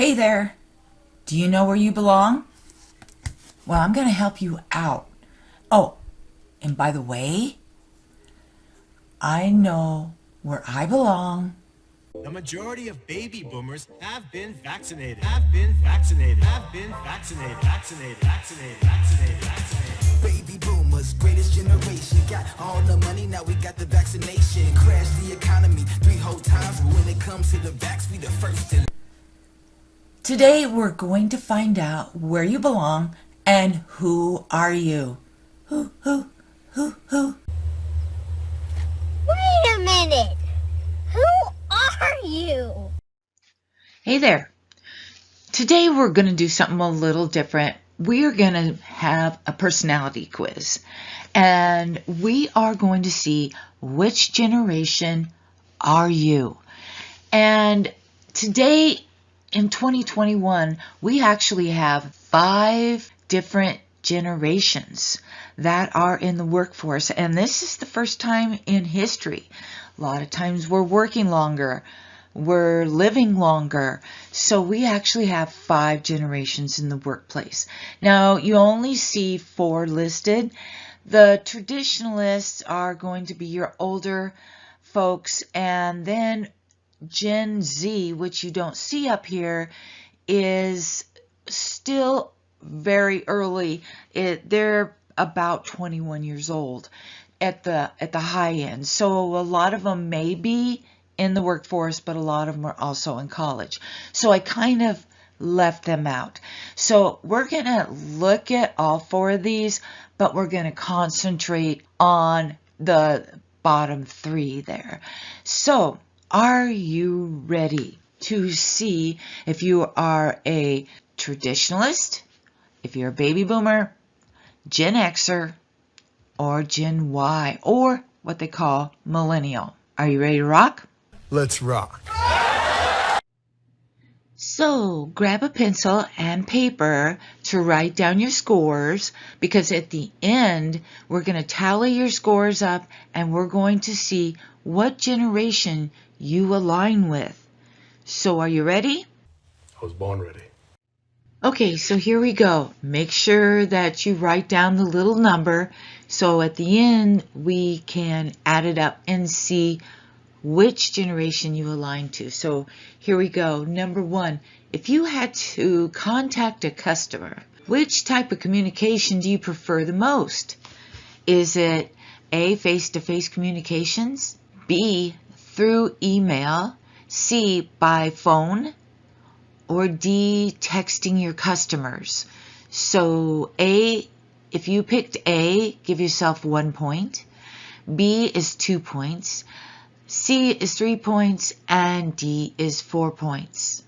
Hey there, do you know where you belong? Well, I'm going to help you out. Oh, and by the way, I know where I belong. The majority of baby boomers have been vaccinated. Vaccinated. Baby boomers, greatest generation. Got all the money, now we got the vaccination. Crash the economy 3 whole times, but when it comes to the vax, we the first to. Today we're going to find out where you belong and who are you. Who? Wait a minute! Who are you? Hey there. Today we're going to do something a little different. We're going to have a personality quiz. And we are going to see which generation are you. And today in 2021, we actually have 5 different generations that are in the workforce. And this is the first time in history. A lot of times we're working longer, we're living longer. So we actually have 5 generations in the workplace. Now, you only see 4 listed. The traditionalists are going to be your older folks, and then Gen Z, which you don't see up here, is still very early. They're about 21 years old at the high end. So a lot of them may be in the workforce, but a lot of them are also in college. So I kind of left them out. So we're going to look at all 4 of these, but we're going to concentrate on the bottom 3 there. So are you ready to see if you are a traditionalist, if you're a baby boomer, Gen Xer, or Gen Y, or what they call millennial? Are you ready to rock? Let's rock. So grab a pencil and paper to write down your scores, because at the end we're going to tally your scores up and we're going to see what generation you align with. So are you ready? I was born ready. Okay, so here we go. Make sure that you write down the little number so at the end we can add it up and see which generation you align to. So here we go. Number 1, if you had to contact a customer, which type of communication do you prefer the most? Is it A, face-to-face communications, B, through email, C, by phone, or D, texting your customers? So A, if you picked A, give yourself 1 point. B is 2 points. C is 3 points, and D is 4 points.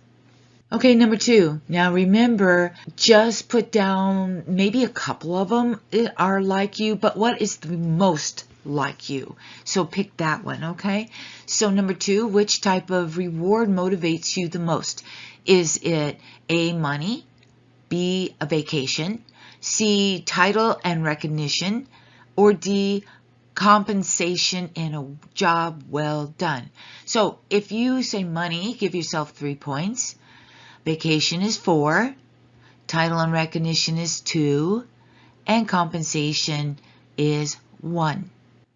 Okay, number 2. Now remember, just put down maybe a couple of them are like you, but what is the most like you? So pick that one, okay? So number 2, which type of reward motivates you the most? Is it A, money, B, a vacation, C, title and recognition, or D, compensation in a job well done? So if you say money, give yourself 3 points. Vacation is 4. Title and recognition is 2. And compensation is 1.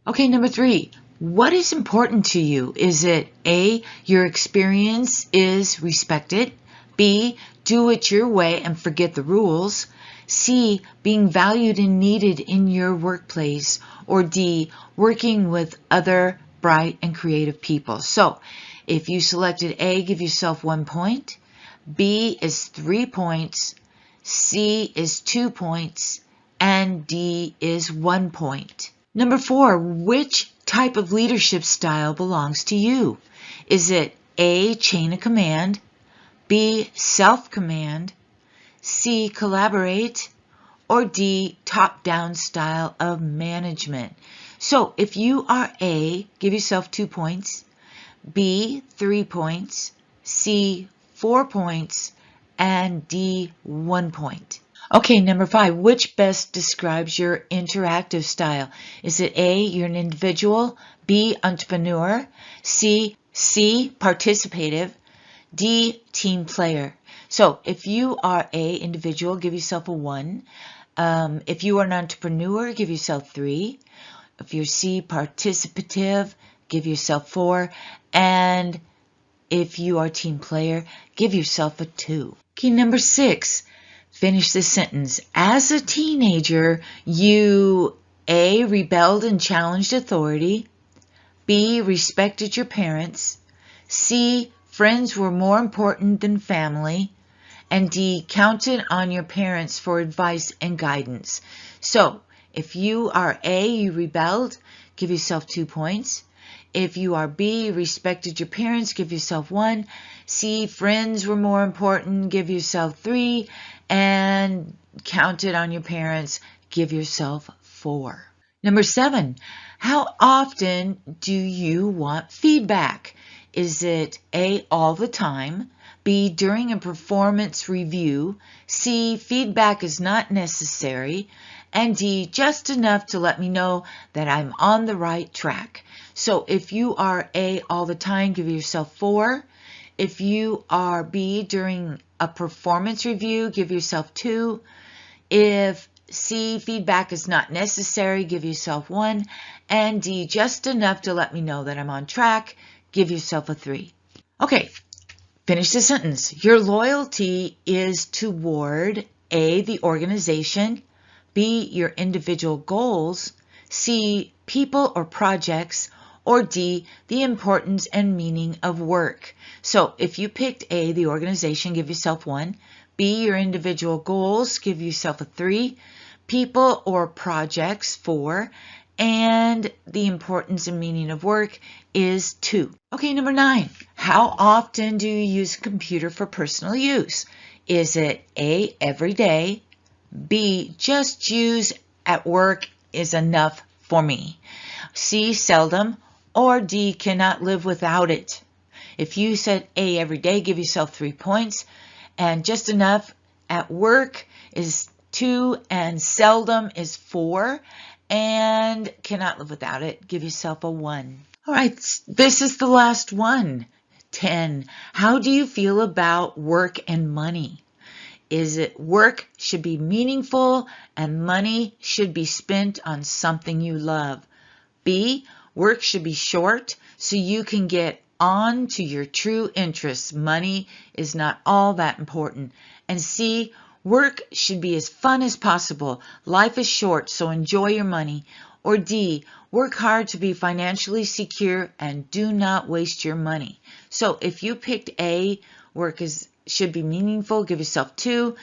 Okay, number 3. What is important to you? Is it A, your experience is respected, B, do it your way and forget the rules, C, being valued and needed in your workplace, or D, working with other bright and creative people? So if you selected A, give yourself 1 point, B is 3 points, C is 2 points, and D is 1 point. Number 4, which type of leadership style belongs to you? Is it A, chain of command, B, self-command, C, collaborate, or D, top-down style of management? So if you are A, give yourself 2 points, B, 3 points, C, 4 points, and D, 1 point. Okay, number 5, which best describes your interactive style? Is it A, you're an individual, B, entrepreneur, C, participative, D, team player. So if you are A, individual, give yourself a 1. If you are an entrepreneur, give yourself 3. If you're C, participative, give yourself 4. And if you are team player, give yourself a 2. Key number 6, finish this sentence. As a teenager, you A, rebelled and challenged authority. B, respected your parents. C, friends were more important than family. And D, counted on your parents for advice and guidance. So, if you are A, you rebelled, give yourself 2 points. If you are B, respected your parents, give yourself 1. C, friends were more important, give yourself 3. And counted on your parents, give yourself 4. Number 7, how often do you want feedback? Is it A, all the time, B, during a performance review, C, feedback is not necessary, and D, just enough to let me know that I'm on the right track? So if you are A, all the time, give yourself 4. If you are B, during a performance review, give yourself 2. If C, feedback is not necessary, give yourself 1. And D, just enough to let me know that I'm on track, give yourself a 3. Okay, finish the sentence. Your loyalty is toward A, the organization, B, your individual goals, C, people or projects, or D, the importance and meaning of work. So if you picked A, the organization, give yourself 1. B, your individual goals, give yourself a 3. People or projects, 4. And the importance and meaning of work is 2. Okay, number 9. How often do you use a computer for personal use? Is it A, every day, B, just use at work is enough for me, C, seldom, or D, cannot live without it? If you said A, every day, give yourself 3 points, and just enough at work is 2, and seldom is 4, and cannot live without it, give yourself a 1. All right, this is the last one. 10. How do you feel about work and money? Is it work should be meaningful and money should be spent on something you love? B, work should be short so you can get on to your true interests. Money is not all that important. And C, work should be as fun as possible. Life is short, so enjoy your money. Or D, work hard to be financially secure and do not waste your money. So if you picked A, work should be meaningful, give yourself 2.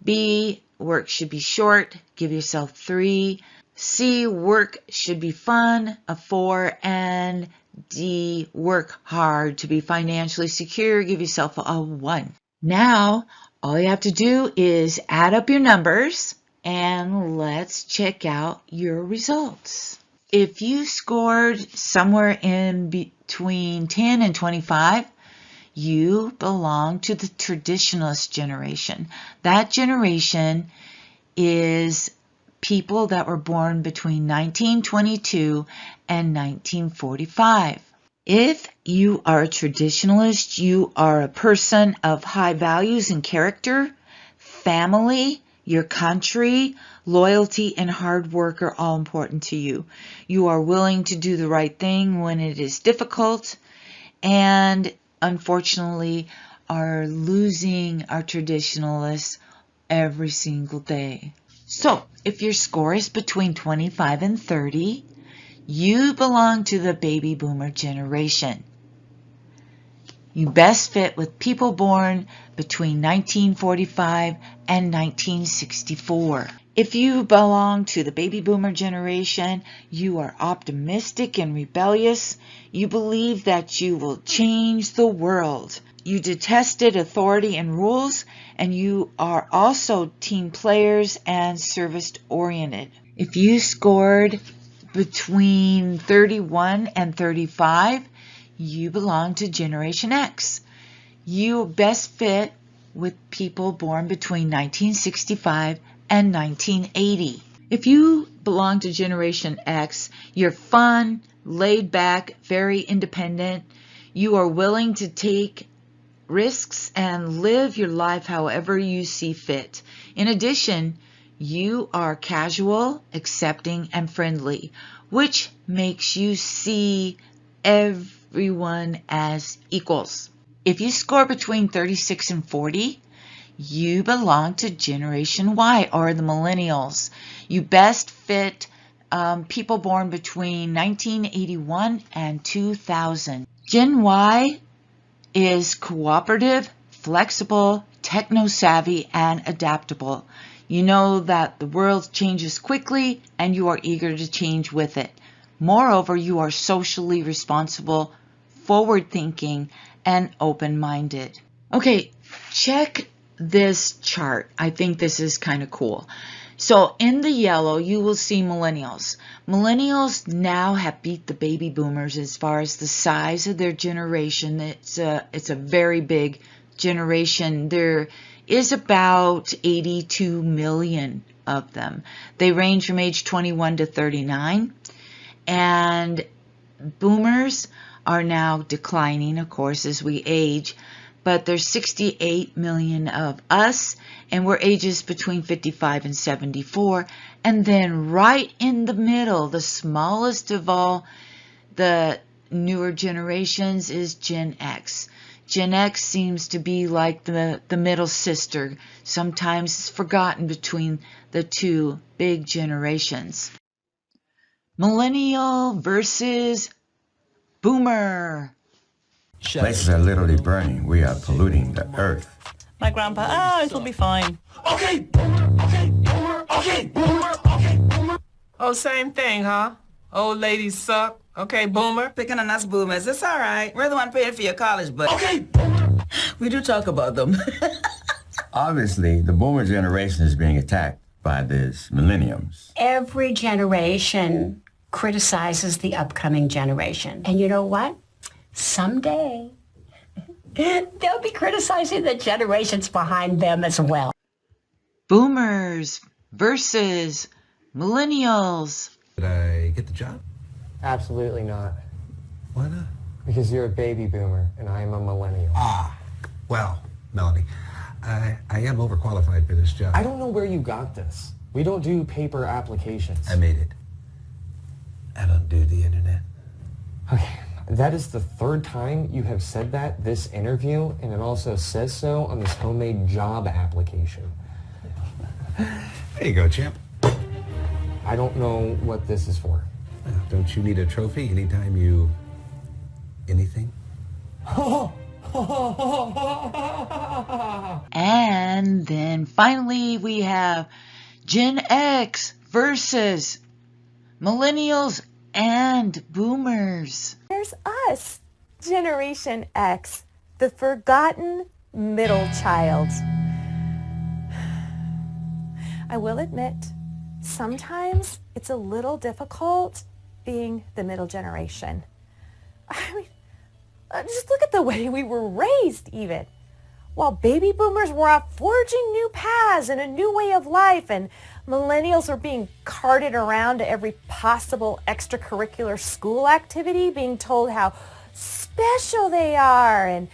B, work should be short, give yourself 3. C, work should be fun, a 4. And D, work hard to be financially secure, give yourself a 1. Now, all you have to do is add up your numbers and let's check out your results. If you scored somewhere in between 10 and 25, you belong to the traditionalist generation. That generation is people that were born between 1922 and 1945. If you are a traditionalist, you are a person of high values and character, family, your country, loyalty, and hard work are all important to you. You are willing to do the right thing when it is difficult, and unfortunately are losing our traditionalists every single day. So if your score is between 25 and 30, you belong to the baby boomer generation. You best fit with people born between 1945 and 1964. If you belong to the baby boomer generation, you are optimistic and rebellious. You believe that you will change the world. You detested authority and rules, and you are also team players and service-oriented. If you scored between 31 and 35, you belong to Generation X. You best fit with people born between 1965 and 1980. If you belong to Generation X, you're fun, laid back, very independent. You are willing to take risks and live your life however you see fit. In addition, you are casual, accepting, and friendly, which makes you see everyone as equals. If you score between 36 and 40, you belong to Generation Y, or the Millennials. You best fit people born between 1981 and 2000. Gen Y is cooperative, flexible, techno-savvy, and adaptable. You know that the world changes quickly and you are eager to change with it. Moreover, you are socially responsible, forward-thinking, and open-minded. Okay, check this chart. I think this is kind of cool. So in the yellow, you will see millennials. Millennials now have beat the baby boomers as far as the size of their generation. It's a very big generation. There is about 82 million of them. They range from age 21 to 39. And boomers are now declining, of course, as we age. But there's 68 million of us, and we're ages between 55 and 74. And then right in the middle, the smallest of all the newer generations is Gen X. Gen X seems to be like the middle sister. Sometimes it's forgotten between the two big generations. Millennial versus Boomer. Places are literally burning. We are polluting the earth. My grandpa, it'll be fine. Okay, boomer, okay, boomer, okay, boomer, okay, boomer. Oh, same thing, huh? Old ladies suck. Okay, boomer. Picking on us boomers, it's all right. We're the one paying for your college, but Okay, boomer. we do talk about them. Obviously, the boomer generation is being attacked by these millenniums. Every generation criticizes the upcoming generation. And you know what? Someday, they'll be criticizing the generations behind them as well. Boomers versus millennials. Did I get the job? Absolutely not. Why not? Because you're a baby boomer and I am a millennial. Well, Melanie, I am overqualified for this job. I don't know where you got this. We don't do paper applications. I made it. I don't do the internet. Okay, that is the third time you have said that this interview, and it also says so on this homemade job application. There you go, champ. I don't know what this is for. Well, don't you need a trophy anytime you... anything? And then finally we have Gen X versus millennials and boomers. There's us, Generation X, the forgotten middle child. I will admit, sometimes it's a little difficult being the middle generation. I mean, just look at the way we were raised even. While baby boomers were off forging new paths and a new way of life, and millennials are being carted around to every possible extracurricular school activity, being told how special they are and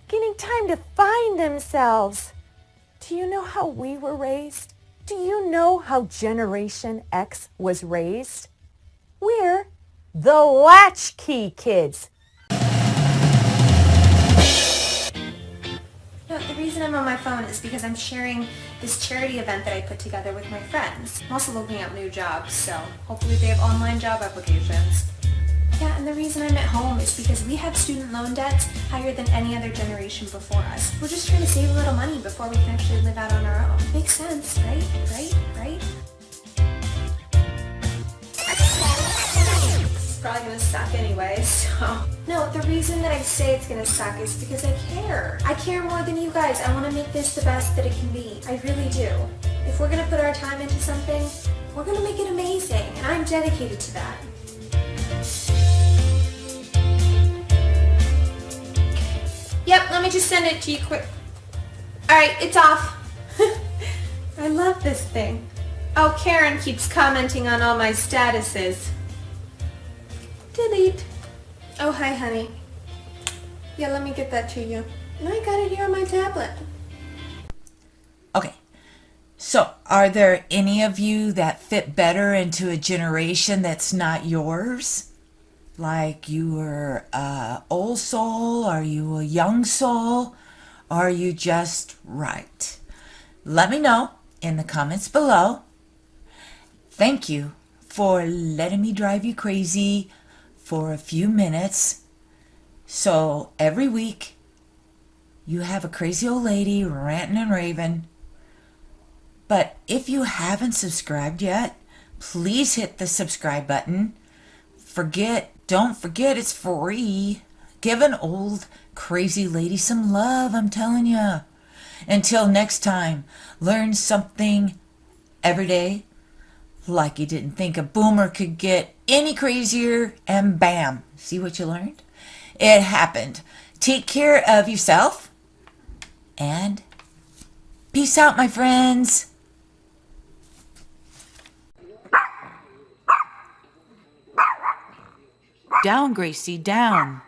getting time to find themselves. Do you know how we were raised? Do you know how Generation X was raised? We're the latchkey kids. No, the reason I'm on my phone is because I'm sharing this charity event that I put together with my friends. I'm also looking up new jobs, so hopefully they have online job applications. Yeah, and the reason I'm at home is because we have student loan debts higher than any other generation before us. We're just trying to save a little money before we can actually live out on our own. Makes sense, right? Right? It's probably gonna suck anyway, so... No, the reason that I say it's gonna suck is because I care. I care more than you guys. I want to make this the best that it can be. I really do. If we're gonna put our time into something, we're gonna make it amazing, and I'm dedicated to that. Yep, let me just send it to you quick. Alright, it's off. I love this thing. Oh, Karen keeps commenting on all my statuses. Delete. Oh, hi, honey. Yeah, let me get that to you. And I got it here on my tablet. Okay, so are there any of you that fit better into a generation that's not yours? Like you are a old soul? Are you a young soul? Are you just right? Let me know in the comments below. Thank you for letting me drive you crazy for a few minutes. So every week you have a crazy old lady ranting and raving. But if you haven't subscribed yet, please hit the subscribe button. Don't forget it's free. Give an old crazy lady some love, I'm telling you. Until next time, learn something every day. Like you didn't think a boomer could get any crazier, and bam, see what you learned? It happened. Take care of yourself, and peace out, my friends. Down, Gracie, down.